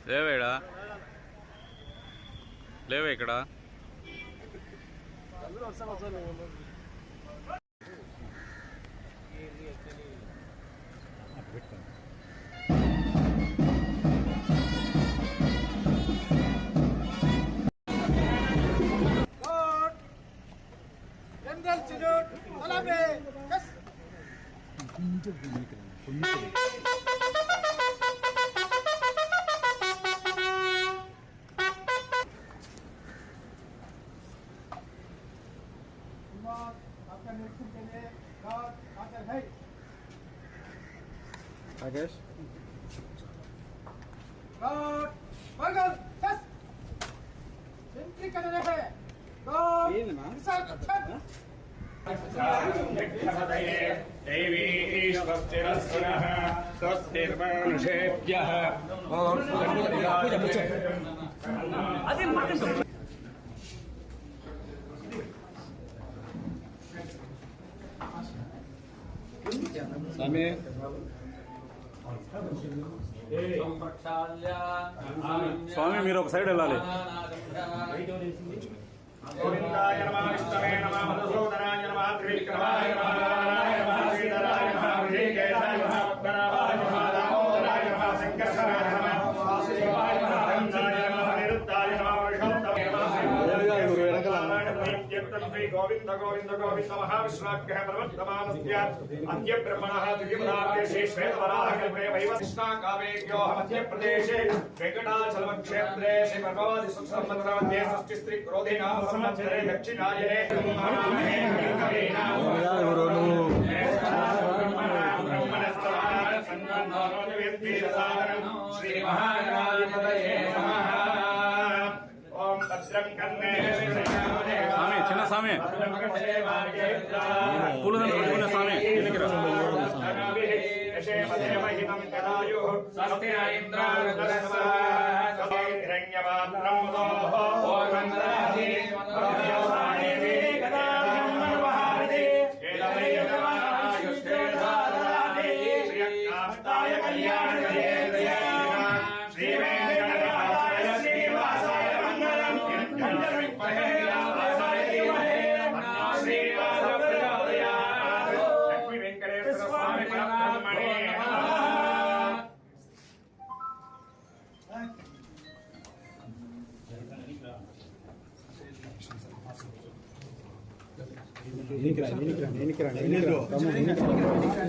లేవేడా లేవే ఇక్కడ Rakesh. God, Margal, yes. Entry कर रहे हैं. God, विशाल अच्छा. देवी स्वस्तिरस्वरः स्वस्तिर्वंशेभ्यः స్వామి మీరు ఒక సైడ్ వెళ్ళాలి. గోవిందాయ నమః విష్ణవే నమః మధుసూదనాయ నమః త్రివిక్రమాయ నమః నారాయణాయ నమః శ్రీధరాయ నమః ఋషికేశాయ నమః పద్మనాభాయ నమః దామోదరాయ నమః శంకర్షణాయ నమః వాసుదేవాయ నమః హంసాయ నమః నిరుద్ధాయ నమః వృషభాయ నమః గోవింద గోవింద గోవింద మహావిశ్వాగ్రహ పర్వతమానస్య అద్య బ్రహ్మణః దివ్యపదార్థే శ్వేతవరాహ కల్పే వైవస్నాకావేభ్యో మధ్యప్రదేశే వెంకటాచలమక్షేత్రే శ్రీ పర్వవాది సుసంవత్సరमध्ये షష్ఠిస్త్రీ క్రోధినామ సంవత్సరే దక్షిణాయనే శ్రీ మహాగణాధిపతయే నమః. ఓం భద్రం కన్నే స్వామి చిన్న స్వామి పూలదండ పెట్టుకునే స్వామి వెనక్కి రా.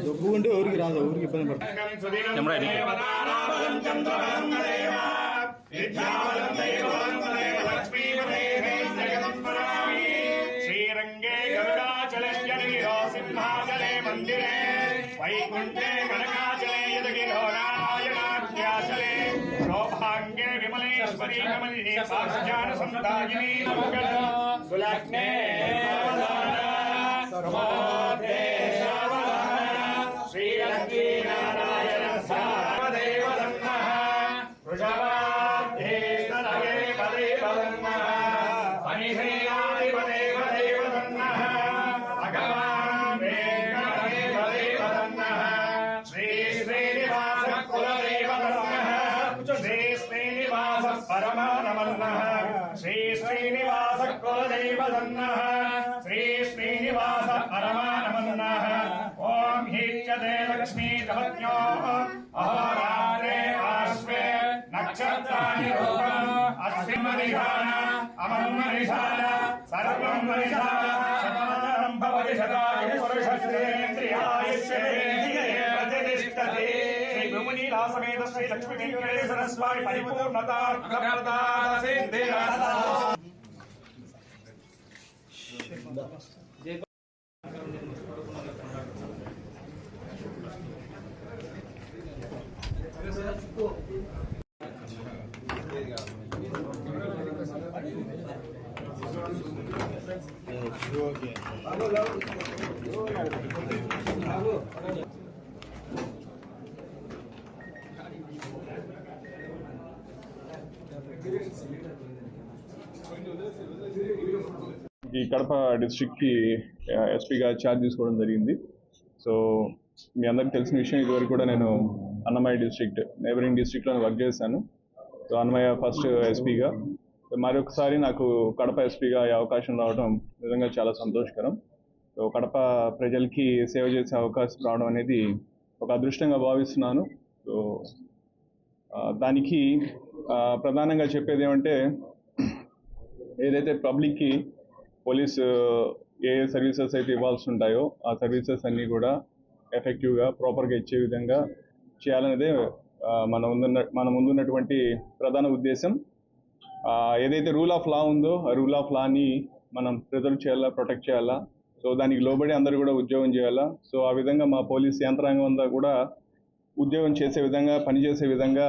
డబ్బు ఉంటే ఊరికి రాదు, ఊరికి ఇబ్బంది పడుతుంది. శ్రీరంగే గరుడాచలే సింహాచలే మందిరే వైకుంఠే కనకాచలే యదగిరో నారాయణాఖ్యాచలే సౌభాగ్యే విమలేశ్వరీ కమలినీ సాక్షాన సందాయిని సులగ్నే శ్రీలక్ష్మీ నారాయణ దేవదన్నః వృషభాధేశ్వరే పదే పదన్నః అనిహేయాధిపదేవ దేవదన్నః భగవాన్ వేంకటే పదే పదన్నః శ్రీ శ్రీనివాస కులదేవదన్నః శ్రీ శ్రీనివాస పరమానమన్నః శ్రీ శ్రీనివాస కులదేవదన్నః శ్రీ శ్రీనివాస పరమానమన్నః. ఓం హీచ్యతే లక్ష్మీ తపత్యో అహోరాత్రే ఆశ్వే నక్షత్రాణి రూపం అస్మిన్ మనిషాన అమన్మనిషాన సర్వం మనిషాన శతమానం భవతి శతాయ పురుషస్యేంద్రియాయుష్యేంద్రియే ప్రతిష్ఠతి. శ్రీ భూమునీలా సమేత శ్రీ లక్ష్మీ వెంకటేశ్వర స్వామి పరిపూర్ణతార్థప్రదాన సిద్ధిర ఈ కడప డిస్ట్రిక్ట్కి ఎస్పీగా ఛార్జ్ తీసుకోవడం జరిగింది. సో మీ అందరికి తెలిసిన విషయం, ఇదివరకు కూడా నేను అన్నమయ్య డిస్ట్రిక్ట్ నైబరింగ్ డిస్ట్రిక్ట్లో వర్క్ చేశాను. సో అన్నమయ్య ఫస్ట్ ఎస్పీగా, మరొకసారి నాకు కడప ఎస్పీగా ఈ అవకాశం రావడం నిజంగా చాలా సంతోషకరం. సో కడప ప్రజలకి సేవ చేసే అవకాశం రావడం అనేది ఒక అదృష్టంగా భావిస్తున్నాను. సో దానికి ప్రధానంగా చెప్పేది ఏమంటే, ఏదైతే పబ్లిక్కి పోలీసు ఏ సర్వీసెస్ అయితే ఇవ్వాల్సి ఉంటాయో ఆ సర్వీసెస్ అన్నీ కూడా ఎఫెక్టివ్గా ప్రాపర్గా ఇచ్చే విధంగా చేయాలనేదే మన ముందున్నటువంటి ప్రధాన ఉద్దేశం. ఏదైతే రూల్ ఆఫ్ లా ఉందో ఆ రూల్ ఆఫ్ లాని మనం ప్రిజర్వ్ చేయాలా, ప్రొటెక్ట్ చేయాలా. సో దానికి లోబడి అందరూ కూడా ఉద్యోగం చేయాలా. సో ఆ విధంగా మా పోలీస్ యంత్రాంగం అంతా కూడా ఉద్యోగం చేసే విధంగా, పనిచేసే విధంగా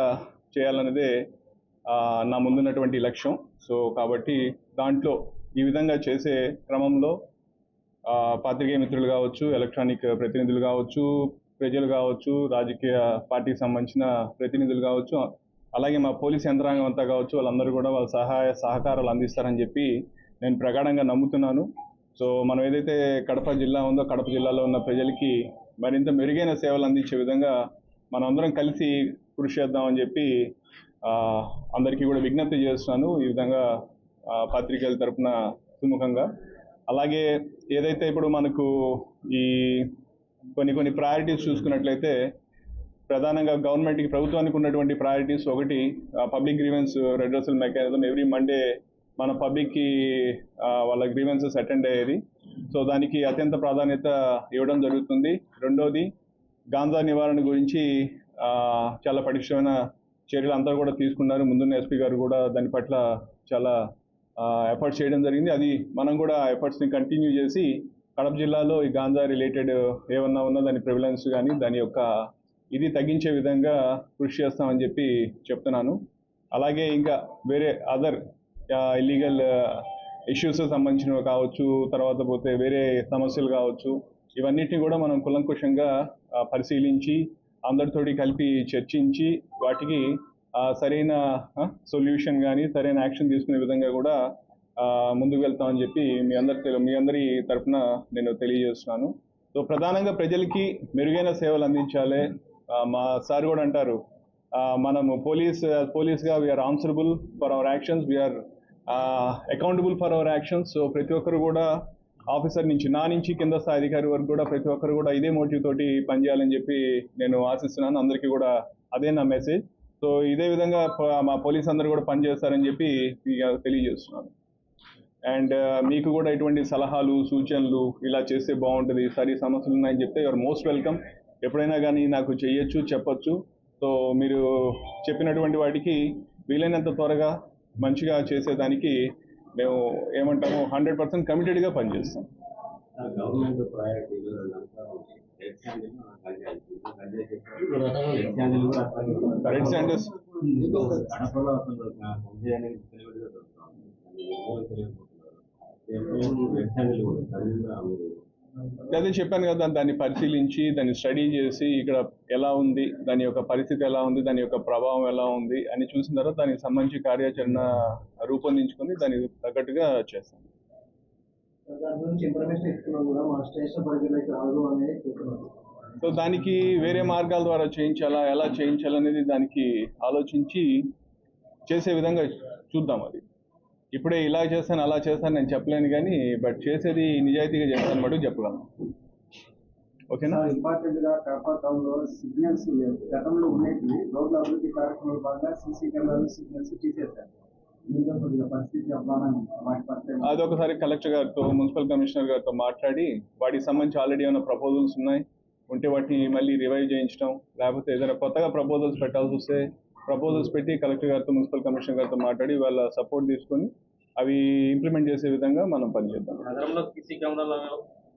చేయాలన్నదే నా ముందున్నటువంటి లక్ష్యం. సో కాబట్టి దాంట్లో ఈ విధంగా చేసే క్రమంలో పాత్రికేయ మిత్రులు కావచ్చు, ఎలక్ట్రానిక్ ప్రతినిధులు కావచ్చు, ప్రజలు కావచ్చు, రాజకీయ పార్టీకి సంబంధించిన ప్రతినిధులు కావచ్చు, అలాగే మా పోలీస్ యంత్రాంగం అంతా కావచ్చు, వాళ్ళందరూ కూడా వాళ్ళ సహకారాలు అందిస్తారని చెప్పి నేను ప్రగాఢంగా నమ్ముతున్నాను. సో మనం ఏదైతే కడప జిల్లా ఉందో, కడప జిల్లాలో ఉన్న ప్రజలకి మరింత మెరుగైన సేవలు అందించే విధంగా మనం అందరం కలిసి కృషి చేద్దామని చెప్పి అందరికీ కూడా విజ్ఞప్తి చేస్తున్నాను, ఈ విధంగా పత్రికల తరఫున సుముఖంగా. అలాగే ఏదైతే ఇప్పుడు మనకు ఈ కొన్ని ప్రయారిటీస్ చూసుకున్నట్లయితే, ప్రధానంగా గవర్నమెంట్కి, ప్రభుత్వానికి ఉన్నటువంటి ప్రయారిటీస్, ఒకటి public grievance redressal mechanism. Every Monday మన పబ్లిక్కి వాళ్ళ గ్రీవెన్సెస్ అటెండ్ అయ్యేది. సో దానికి అత్యంత ప్రాధాన్యత ఇవ్వడం జరుగుతుంది. రెండోది, గాంజా నివారణ గురించి చాలా పటిష్టమైన చర్యలు అందరూ కూడా తీసుకున్నారు. ముందున్న ఎస్పీ గారు కూడా దాని పట్ల చాలా ఎఫర్ట్స్ చేయడం జరిగింది. అది మనం కూడా ఎఫర్ట్స్ని కంటిన్యూ చేసి కడప జిల్లాలో ఈ గాంజా రిలేటెడ్ ఏమన్నా ఉన్నా దాని ప్రివిలెన్స్ కానీ దాని యొక్క ఇది తగ్గించే విధంగా కృషి చేస్తామని చెప్పి చెప్తున్నాను. అలాగే ఇంకా వేరే అదర్ ఇల్లీగల్ ఇష్యూస్ సంబంధించినవి కావచ్చు, తర్వాత పోతే వేరే సమస్యలు కావచ్చు, ఇవన్నిటిని కూడా మనం కులంకుషంగా పరిశీలించి అందరితోటి కలిపి చర్చించి వాటికి సరైన సొల్యూషన్ కానీ సరైన యాక్షన్ తీసుకునే విధంగా కూడా ముందుకు వెళ్తామని చెప్పి మీ అందరి తరఫున నేను తెలియజేస్తున్నాను. సో ప్రధానంగా ప్రజలకి మెరుగైన సేవలు అందించాలి. మా సార్ కూడా అంటారు, మనము పోలీస్గా we are answerable for our actions, we are accountable for our actions. So ప్రతి ఒక్కరు కూడా ఆఫీసర్ నుంచి, నా నుంచి కింద స్థాయి అధికారి వరకు కూడా ప్రతి ఒక్కరు కూడా ఇదే మోటివ్ తోటి పనిచేయాలని చెప్పి నేను ఆశిస్తున్నాను. అందరికీ కూడా అదే నా మెసేజ్. సో ఇదే విధంగా మా పోలీస్ అందరూ కూడా పనిచేస్తారని చెప్పి తెలియజేస్తున్నాను. అండ్ మీకు కూడా ఎటువంటి సలహాలు, సూచనలు ఇలా చేస్తే బాగుంటుంది, సరే సమస్యలు ఉన్నాయని చెప్తే యూఆర్ మోస్ట్ వెల్కమ్. ఎప్పుడైనా కానీ నాకు చెయ్యొచ్చు, చెప్పొచ్చు. సో మీరు చెప్పినటువంటి వాటికి వీలైనంత త్వరగా మంచిగా చేసేదానికి మేము ఏమంటాము 100% కమిటెడ్గా పనిచేస్తాం. గవర్నమెంట్ ప్రయారిటీలు రెడ్ శాండర్స్ కడపలో అసలు సంజయ్ అనేది తెలివిగా అదే చెప్పాను కదా, దాన్ని పరిశీలించి దాన్ని స్టడీ చేసి ఇక్కడ ఎలా ఉంది, దాని యొక్క పరిస్థితి ఎలా ఉంది, దాని యొక్క ప్రభావం ఎలా ఉంది అని చూసిన తర్వాత దానికి సంబంధించి కార్యాచరణ రూపొందించుకొని దానికి తగ్గట్టుగా చేస్తాం. సో దానికి వేరే మార్గాల ద్వారా చేయించాలా, ఎలా చేయించాలనేది దానికి ఆలోచించి చేసే విధంగా చూద్దాం. అది ఇప్పుడే ఇలా చేస్తాను అలా చేస్తాను నేను చెప్పలేను, కానీ బట్ చేసేది నిజాయితీగా చేస్తాను మటుకు చెప్పగలను. ఓకేనా? ఇంపార్టెంట్ గా కడప టౌన్ లో సిగ్నల్స్ గతంలో ఉండేవి, రోడ్ల అభివృద్ధి కార్యక్రమంలో భాగంగా సీసీ కెమెరాలు సిగ్నల్స్ తీసేశారు. అదొకసారి కలెక్టర్ గారితో, మున్సిపల్ కమిషనర్ గారితో మాట్లాడి వాటికి సంబంధించి ఆల్రెడీ ఏమైనా ప్రపోజల్స్ ఉన్నాయి ఉంటే వాటిని మళ్ళీ రివైవ్ చేయించడం, లేకపోతే ఏదైనా కొత్తగా ప్రపోజల్స్ పెట్టాల్సి వస్తే ప్రపోజల్స్ పెట్టి కలెక్టర్ గారితో, మున్సిపల్ కమిషనర్ గారితో మాట్లాడి వాళ్ళ సపోర్ట్ తీసుకొని అవి ఇంప్లిమెంట్ చేసే విధంగా మనం పనిచేద్దాం. నగరంలో సీసీ కెమెరాలు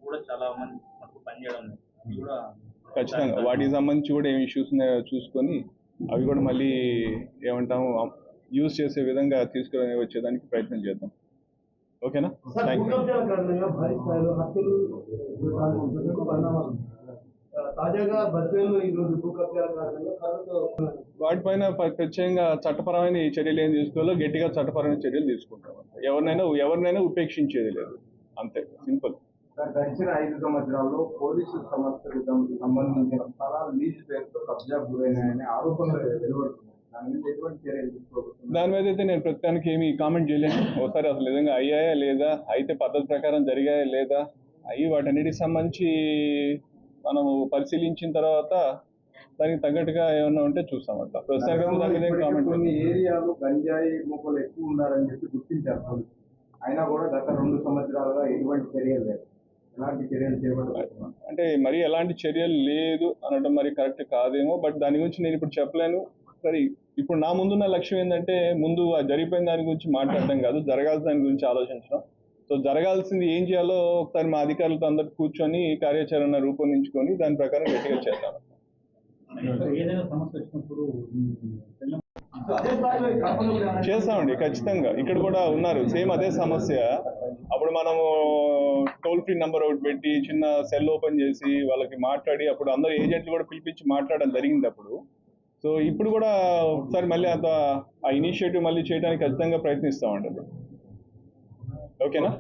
కూడా చాలా మంది పనిచేయడం కూడా ఖచ్చితంగా వాటికి సంబంధించి కూడా ఏం ఇష్యూస్ ఉన్నాయో చూసుకొని అవి కూడా మళ్ళీ ఏమంటాము యూజ్ చేసే విధంగా తీసుకుని వచ్చేదానికి ప్రయత్నం చేద్దాం. ఓకేనా? Thank you. వాటిపైన ప్రత్యేకంగా చట్టపరమైన చర్యలు ఏం తీసుకోవాలో గట్టిగా చట్టపరమైన చర్యలు తీసుకుంటాం. ఎవరినైనా ఉపేక్షించేది లేదు. అంతే, సింపుల్. గడిచిన 5 సంవత్సరాల్లో పోలీసు సంస్థలకు సంబంధించిన స్థలాలు లీజు పేరుతో కబ్జా గురైనాయనే ఆరోపణలు వెలువడుతున్నాయి. దాని మీద ఎటువంటి చర్యలు తీసుకోబోతున్నారు? దాని మీద అయితే నేను ప్రస్తుతానికి ఏమీ కామెంట్ చేయలేను. ఒకసారి అసలు నిజంగా అయ్యాయా లేదా, అయితే పద్ధతి ప్రకారం జరిగాయా లేదా, అవి వాటన్నిటికి సంబంధించి మనము పరిశీలించిన తర్వాత దానికి తగ్గట్టుగా ఏమన్నా ఉంటే చూస్తామంట. ప్రస్తుతానికి దాని మీద కామెంట్. కొన్ని ఏరియాలు గంజాయి మూకలు ఎక్కువ ఉన్నారని చెప్పి గుర్తించారు పోలీసులు. అయినా కూడా గత 2 సంవత్సరాలుగా ఎటువంటి చర్యలు లేదు. ఎలాంటి చర్యలు చేపట్టబోతున్నారు? అంటే మరి ఎలాంటి చర్యలు లేదు అనడం మరి కరెక్ట్ కాదేమో, బట్ దాని గురించి నేను ఇప్పుడు చెప్పలేను. సరే, ఇప్పుడు నా ముందున్న లక్ష్యం ఏంటంటే ముందు జరిగిపోయిన దాని గురించి మాట్లాడడం కాదు, జరగాల్సిన దాని గురించి ఆలోచించడం. సో జరగాల్సింది ఏం చేయాలో ఒకసారి మా అధికారులతో అందరూ కూర్చొని కార్యాచరణ రూపొందించుకొని దాని ప్రకారం గట్టిగా చేద్దాం. ఏదైనా సమస్య వచ్చినప్పుడు చేస్తామండి ఖచ్చితంగా. ఇక్కడ కూడా ఉన్నారు సేమ్ అదే సమస్య. అప్పుడు మనము టోల్ ఫ్రీ నెంబర్ ఒకటి పెట్టి చిన్న సెల్ ఓపెన్ చేసి వాళ్ళకి మాట్లాడి అప్పుడు అందరు ఏజెంట్లు కూడా పిలిపించి మాట్లాడడం జరిగింది అప్పుడు. సో ఇప్పుడు కూడా ఒకసారి మళ్ళీ ఆ ఇనిషియేటివ్ మళ్ళీ చేయడానికి ఖచ్చితంగా ప్రయత్నిస్తామండి. ఓకేనా?